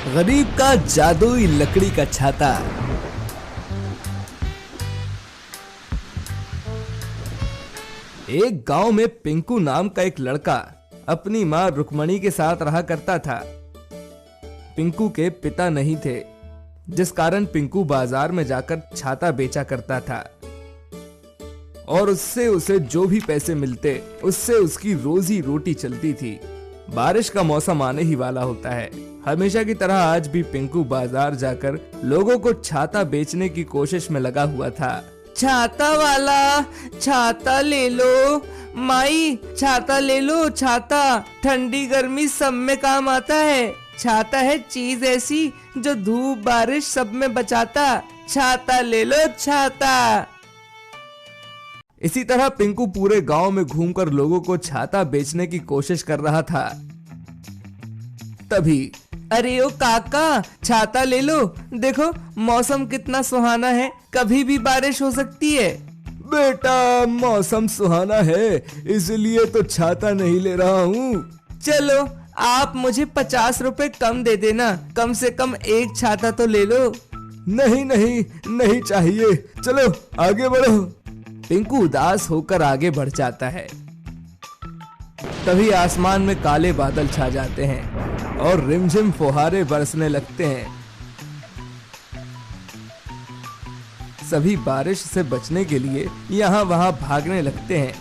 गरीब का जादुई लकड़ी का छाता। एक गांव में पिंकू नाम का एक लड़का अपनी मां रुक्मणी के साथ रहा करता था। पिंकू के पिता नहीं थे, जिस कारण पिंकू बाजार में जाकर छाता बेचा करता था और उससे उसे जो भी पैसे मिलते उससे उसकी रोजी रोटी चलती थी। बारिश का मौसम आने ही वाला होता है। हमेशा की तरह आज भी पिंकू बाजार जाकर लोगों को छाता बेचने की कोशिश में लगा हुआ था। छाता वाला, छाता ले लो, माई छाता ले लो, छाता ठंडी गर्मी सब में काम आता है। छाता है चीज ऐसी जो धूप बारिश सब में बचाता। छाता ले लो, छाता। इसी तरह पिंकू पूरे गांव में घूमकर लोगों को छाता बेचने की कोशिश कर रहा था। तभी अरे ओ काका, छाता ले लो, देखो मौसम कितना सुहाना है, कभी भी बारिश हो सकती है। बेटा मौसम सुहाना है इसलिए तो छाता नहीं ले रहा हूँ। चलो आप मुझे 50 रुपए कम दे देना, कम से कम एक छाता तो ले लो। नहीं नहीं नहीं चाहिए, चलो आगे बढ़ो। पिंकू उदास होकर आगे बढ़ जाता है। तभी आसमान में काले बादल छा जाते हैं और रिमझिम फुहारे बरसने लगते हैं। सभी बारिश से बचने के लिए यहाँ वहां भागने लगते हैं।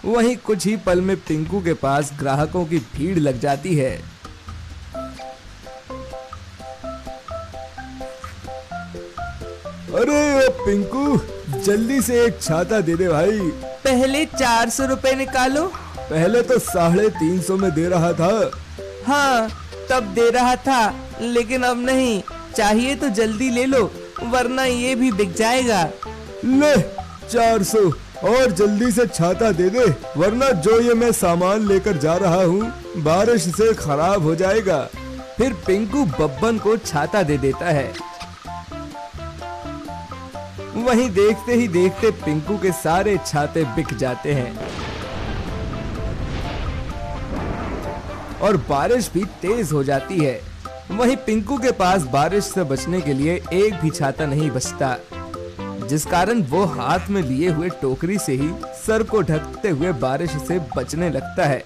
वहीं कुछ ही पल में पिंकू के पास ग्राहकों की भीड़ लग जाती है। अरे पिंकू, जल्दी से एक छाता दे दे भाई। पहले 400 रुपए निकालो। पहले तो 350 में दे रहा था। हाँ तब दे रहा था, लेकिन अब नहीं। चाहिए तो जल्दी ले लो, वरना ये भी बिक जाएगा। ले 400 और जल्दी से छाता दे दे, वरना जो ये मैं सामान लेकर जा रहा हूँ बारिश से खराब हो जाएगा। फिर पिंकू बब्बन को छाता दे देता है। वहीं देखते ही देखते पिंकू के सारे छाते बिक जाते हैं और बारिश भी तेज हो जाती है। वहीं पिंकू के पास बारिश से बचने के लिए एक भी छाता नहीं बचता, जिस कारण वो हाथ में लिए हुए टोकरी से ही सर को ढकते हुए बारिश से बचने लगता है।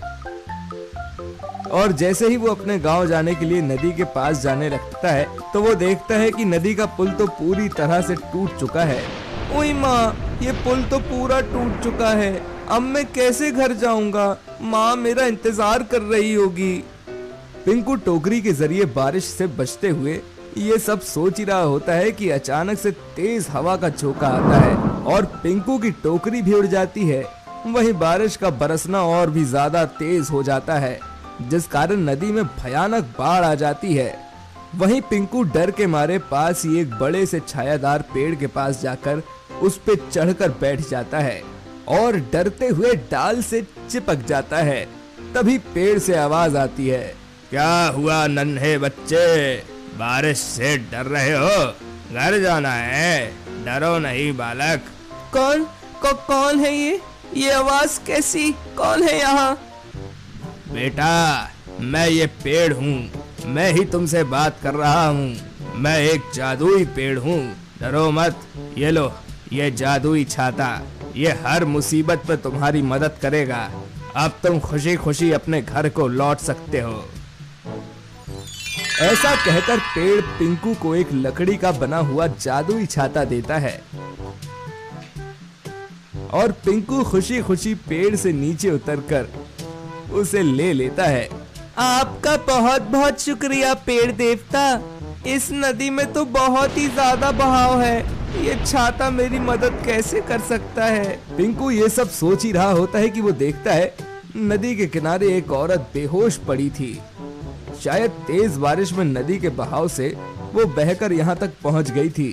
और जैसे ही वो अपने गांव जाने के लिए नदी के पास जाने लगता है तो वो देखता है कि नदी का पुल तो पूरी तरह से टूट चुका है। ओए माँ, ये पुल तो पूरा टूट चुका है, अब मैं कैसे घर जाऊंगा? माँ मेरा इंतजार कर रही होगी। पिंकू टोकरी के जरिए बारिश से बचते हुए ये सब सोच ही रहा होता है कि अचानक से तेज हवा का झोंका आता है और पिंकू की टोकरी भी उड़ जाती है। वहीं बारिश का बरसना और भी ज्यादा तेज हो जाता है, जिस कारण नदी में भयानक बाढ़ आ जाती है। वहीं पिंकू डर के मारे पास ही एक बड़े से छायादार पेड़ के पास जाकर उस पे चढ़कर बैठ जाता है और डरते हुए डाल से चिपक जाता है। तभी पेड़ से आवाज आती है, क्या हुआ नन्हे बच्चे, बारिश से डर रहे हो? घर जाना है, डरो नहीं बालक। कौन है ये आवाज कैसी? कौन है यहाँ? बेटा मैं ये पेड़ हूँ, मैं ही तुमसे बात कर रहा हूँ। मैं एक जादुई पेड़ हूँ, डरो मत। ये लो ये जादुई छाता, ये हर मुसीबत पे तुम्हारी मदद करेगा। अब तुम खुशी खुशी अपने घर को लौट सकते हो। ऐसा कहकर पेड़ पिंकू को एक लकड़ी का बना हुआ जादुई छाता देता है और पिंकू खुशी खुशी पेड़ से नीचे उतरकर उसे ले लेता है। आपका बहुत बहुत शुक्रिया पेड़ देवता, इस नदी में तो बहुत ही ज्यादा बहाव है, ये छाता मेरी मदद कैसे कर सकता है? पिंकू ये सब सोच ही रहा होता है कि वो देखता है नदी के किनारे एक औरत बेहोश पड़ी थी। शायद तेज बारिश में नदी के बहाव से वो बहकर यहाँ तक पहुँच गई थी।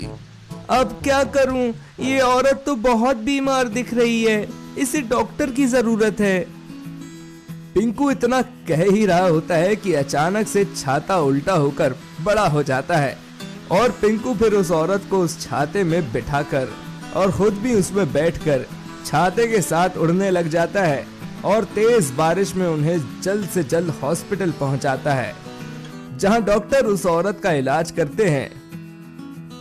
अब क्या करूँ? ये औरत तो बहुत बीमार दिख रही है, इसे डॉक्टर की जरूरत है। पिंकू इतना कह ही रहा होता है कि अचानक से छाता उल्टा होकर बड़ा हो जाता है और पिंकू फिर उस औरत को उस छाते में बिठाकर और खुद भी उसमें बैठकर छाते के साथ उड़ने लग जाता है और तेज बारिश में उन्हें जल्द से जल्द हॉस्पिटल पहुंचाता है। जहां डॉक्टर उस औरत का इलाज करते हैं।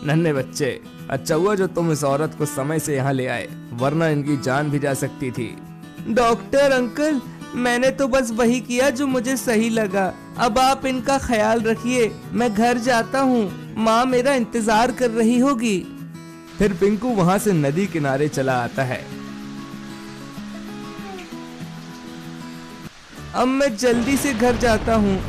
नन्हे बच्चे, अच्छा हुआ जो तुम इस औरत को समय से यहाँ ले आए, वरना इनकी जान भी जा सकती थी। डॉक्टर अंकल, मैंने तो बस वही किया जो मुझे सही लगा। अब आप इनका ख्याल रखिए, मैं घर जाता हूँ। माँ मेरा इंतजार कर रही होगी। फिर पिंकू वहाँ से नदी किनारे चला आता है। अब मैं जल्दी से घर जाता हूँ।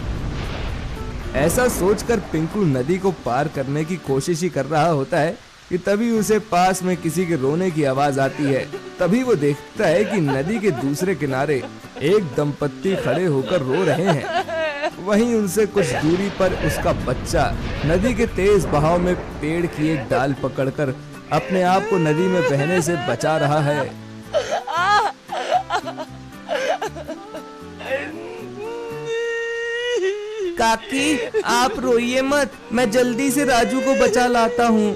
ऐसा सोचकर पिंकू नदी को पार करने की कोशिश ही कर रहा होता है कि तभी उसे पास में किसी के रोने की आवाज आती है। तभी वो देखता है कि नदी के दूसरे किनारे एक दंपत्ति खड़े होकर रो रहे हैं। वहीं उनसे कुछ दूरी पर उसका बच्चा नदी के तेज बहाव में पेड़ की एक डाल पकड़कर अपने आप को नदी में बहने से बचा रहा है। काकी, आप रोइए मत, मैं जल्दी से राजू को बचा लाता हूँ।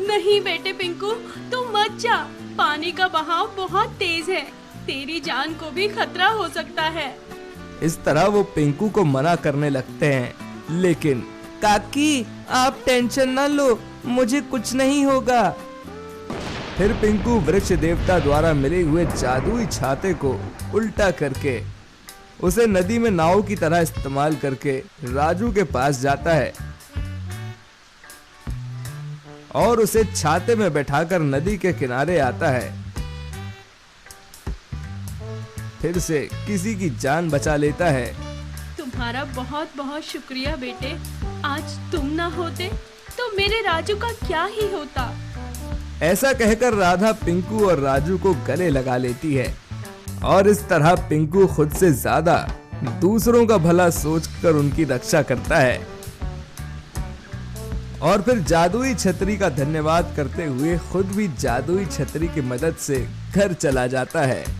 नहीं बेटे पिंकू, तुम मत जा। पानी का बहाव बहुत तेज है, तेरी जान को भी खतरा हो सकता है। इस तरह वो पिंकू को मना करने लगते हैं, लेकिन काकी आप टेंशन ना लो, मुझे कुछ नहीं होगा। फिर पिंकू वृक्ष देवता द्वारा मिले हुए जादुई छाते को उल्टा करके उसे नदी में नाव की तरह इस्तेमाल करके राजू के पास जाता है और उसे छाते में बैठाकर नदी के किनारे आता है। फिर से किसी की जान बचा लेता है। तुम्हारा बहुत बहुत शुक्रिया बेटे, आज तुम ना होते तो मेरे राजू का क्या ही होता। ऐसा कहकर राधा पिंकू और राजू को गले लगा लेती है और इस तरह पिंकू खुद से ज्यादा दूसरों का भला सोचकर उनकी रक्षा करता है और फिर जादुई छतरी का धन्यवाद करते हुए खुद भी जादुई छतरी की मदद से घर चला जाता है।